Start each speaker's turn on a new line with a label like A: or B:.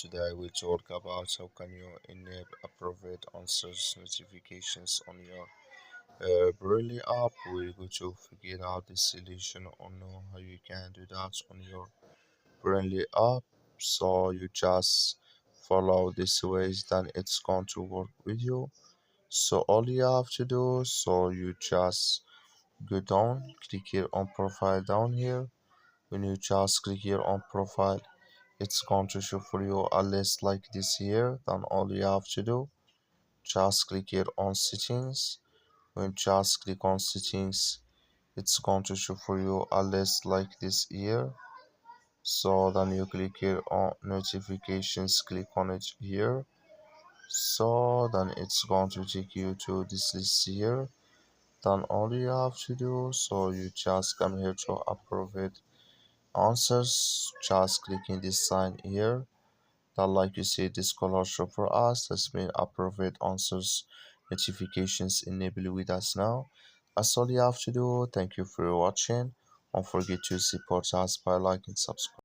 A: Today we talk about how can you enable appropriate answers notifications on your Braille app. We're going to figure out the solution on how you can do that on your Braille app. So you just follow this ways, then it's going to work with you. So all you have to do, so you just go down, click here on profile down here. When you just click here on profile, it's going to show for you a list like this here. Then all you have to do, just click here on settings. When you just click on settings, it's going to show for you a list like this here. So then you click here on notifications, click on it here. So then it's going to take you to this list here. Then all you have to do, so you just come here to approve it answers, just clicking this sign here. That like you see this color show for us, that's been appropriate answers notifications enabled with us now. That's all you have to do. Thank you for watching. Don't forget to support us by liking, subscribe.